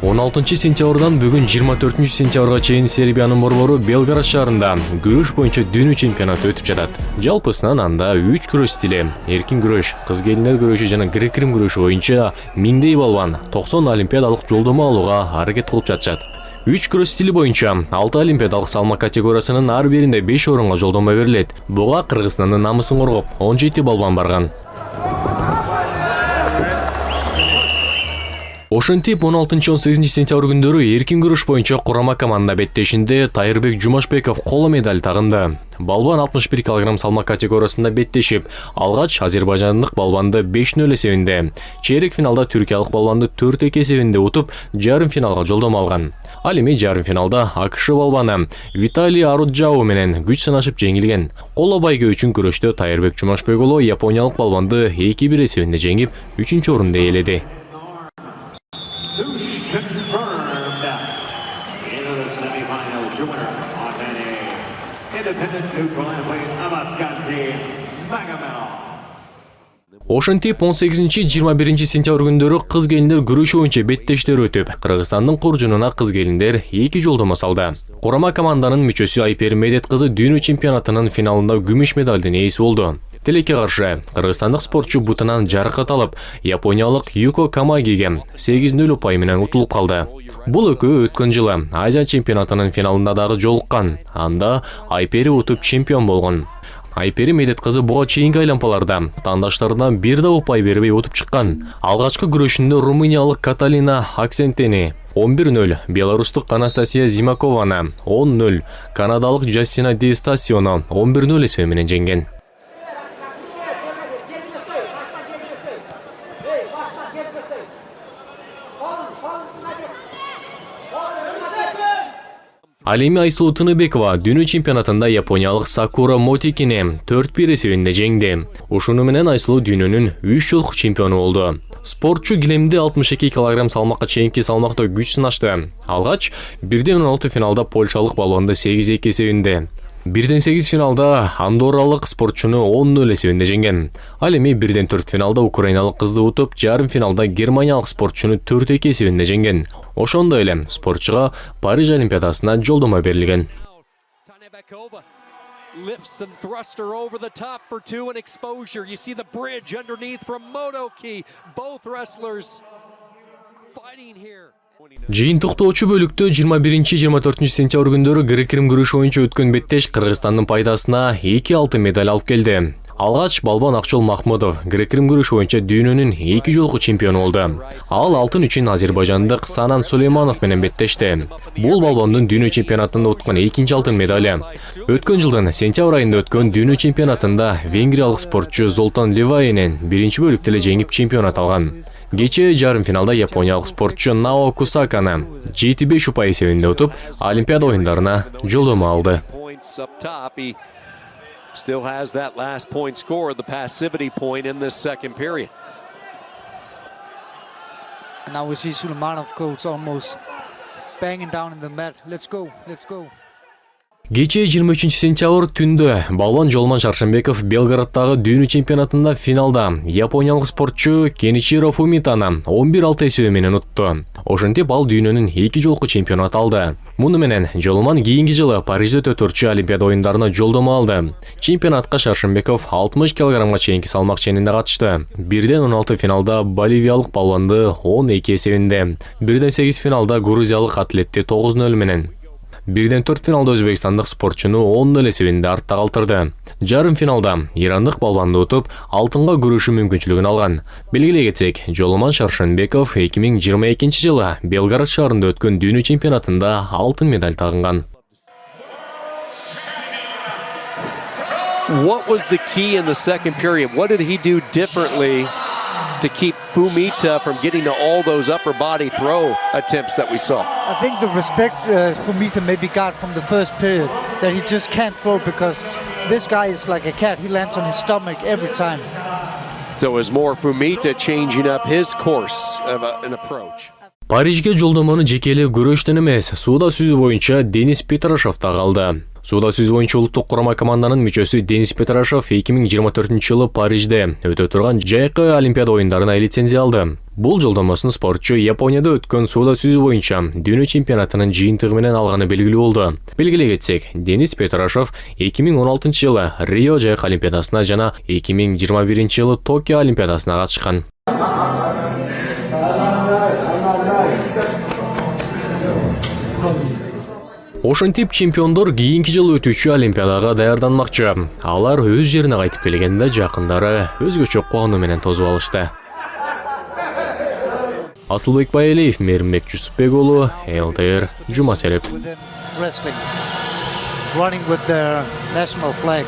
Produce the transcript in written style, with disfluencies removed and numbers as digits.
16-сентябрдан бүгін 24-сентябрга чейин Сербиянын борбору Белград шаарында күрөш боюнча дүйнө чемпионаты өтүп жатат. Жалпысынан анда 3 күрөш стили, эркин күрөш, кыз-келиндер күрөшү жана грек-рим күрөшү боюнча миңдей балбан 90 олимпиадалык жолдомо алууга аракет кылып жатышат. 3 күрөш стили боюнча 6 олимпиадалык салмак категориясынын ар биринде 5 орунга жолдомо берилет. Буга Кыргызстандын намысын коргоп 17 балбан барган. Ошентип 16-18 сентябрь күндөрү эркин күрөш боюнча курама команда беттешинде Тайырбек Жумашбеков коло медаль тагынды. Балбан 61 кг салмак категориясында беттешип, алгач азербайжандык балбанды 5-0 эсебинде, чейрек финалда түркиялык балбанды 4-2 эсебинде утуп, жарым финалга жолдомо алган. Ал эми жарым финалда АКШ балбаны Виталий Аруджау менен күч сынашып жеңилген. Коло байге үчүн күрөштө Тайырбек Жумашбек уулу япониялык балбанды 2-1 эсебинде жеңип, 3-орунду ээледи. To confirmed into the semifinals, your winner on an independent neutral athlete Amaskazi Magomedov. Ошентип 18-21 сентябрь күндөрү кыз-келиндер күрөшү боюнча беттештер өтүп, Кыргызстандын куржунуна кыз-келиндер 2 жолдомо салды. Курама команданын мүчөсү Айпери Медет кызы дүйнө чемпионатынын финалында күмүш медалдын ээси болду. Тилекке каршы кыргызстандык спортчу бутунан жаракат алып, япониялык Юко Камагиге 8-0 упай менен утулуп калды. Бул экөө өткөн жылы Азия чемпионатынын финалында дагы жолуккан. Анда Айпери утуп чемпион болгон. Айпери Медет кызы буга чейинки айлампаларда таңдаштарынан бир да упай бербей утуп чыккан. Алгачкы күрөшүндө румыниялык Каталина Аксентени 11-0, белорустук Анастасия Зимакованы 10-0, канадалык Джассина Ди Стасиону 11-0 эсеби менен жеңген. Ал эми Айсулуу Тыныбекова дүйнө чемпионатында япониялык Сакура Мотикини 4-1 эсебинде жеңди. Ушуну менен Айсулуу дүйнөнүн 3 жолку чемпиону болду. Спортчу килемде 62 кг салмакка чейинки салмакта күч сынашты. Алгач 1-16 финалда польшалык балбанды 8-2 эсебинде. 1-8 финалда андорралык спортчуну 10-0 эсебинде жеңген. Ал эми 1-4 финалда украиналык кызды утуп, жарым финалда германиялык спортчуну 4-2 эсебинде жеңген. Ошондой эле спортчуга Париж олимпиадасына жолдомо берилген. Lifts and thruster over the top for 2 and exposure. You see the bridge underneath from Motoki. Both wrestlers fighting here. Жыйынтыктоочу бөлүктө 21-24 сентябрь күндөрү грек-рим күрөшү боюнча өткөн беттеш Кыргызстандын пайдасына 2 алтын медаль алып келди. Алгач балбан Акчол Махмудов грек-рим күрөшү боюнча дүйнөнүн 2 жолку чемпиону болду. Ал алтын үчүн азербайжандык Санан Сулейманов менен беттешти. Бул балбандын дүйнө чемпионатында уткан 2 алтын медали. Өткөн жылдын сентябрь айында өткөн дүйнө чемпионатында венгриялык спортчу Золтан Ливайнен 1 бөлүктө эле жеңип чемпионат алган. Кечээ жарым финалда япониялык спортчу Нао Кусаканы 7-5 упай эсебинде утуп, Олимпиада оюндарына жолдомо алды. Still has that last point score, the passivity point in this second period. And now we see Suleymanov goes almost banging down in the mat. Let's go, let's go. Кечээ 23 сентябрь түндө балбан Жолман Шаршенбеков Белграддагы дүйнө чемпионатында финалда япониялык спортчу Кеничиро Фумитаны 11-6 эсеби менен утту. Ошентип ал дүйнөнүн 2 жолку чемпионат алды. Муну менен Жолман кийинки жылы Парижде өтөрчү Олимпиада оюндарына жолдомо алды. Чемпионатка Шаршенбеков 60 кг чейинки салмак ченинде катышты. 1-16 финалда боливиялык балбанды 12 эсебинде, 1-8 финалда грузиялык атлетти 9-0 менен, 1-4 финалда өзбекстандык спортчуну 10-0 эсебинде артта калтырды. Жарым финалда ирандык балбанды утуп, алтынга күрөшүү мүмкүнчүлүгүн алган. Белгилей кетсек, Жолман Шаршенбеков 2022 жылы Белград шаарында өткөн дүйнө чемпионатында алтын медаль тагынган. What was the key in the second period? What did he do differently to keep Fumita from getting to all those upper body throw attempts that we saw? I think the respect Fumita maybe got from the first period, that he just can't throw because this guy is like a cat. He lands on his stomach every time. So it was more Fumita changing up his course of an approach. Парижге жолдомону жеке эле күрөштөн эмес, сууда сүзүү боюнча Денис Петрашов да алды. Сууда сүзүү боюнча улуттук курама команданын мүчөсү Денис Петрашов 2024-жылы Парижде өтө турган жайкы Олимпиада оюндарына лицензия алды. Бул жолдомосун спортчу Японияда өткөн сууда сүзүү боюнча дүйнө чемпионатынын жыйынтыгы менен алганы белгилүү болду. Белгилей кетсек, Денис Петрашов 2016-жылы Рио жайкы Олимпиадасына жана 2021-жылы Токио Олимпиадасына катышкан. Ошентип чемпиондор кийинки жылы өтүүчү Олимпиадага даярданмакчы. Алар өз жерине кайтып келгенде жакындары өзгөчө кубануу менен тосуп алышты. Асылбек Байалиев, Мээримбек Жусупбек уулу, ЛТР, Жума Сереп. Running with their national flag.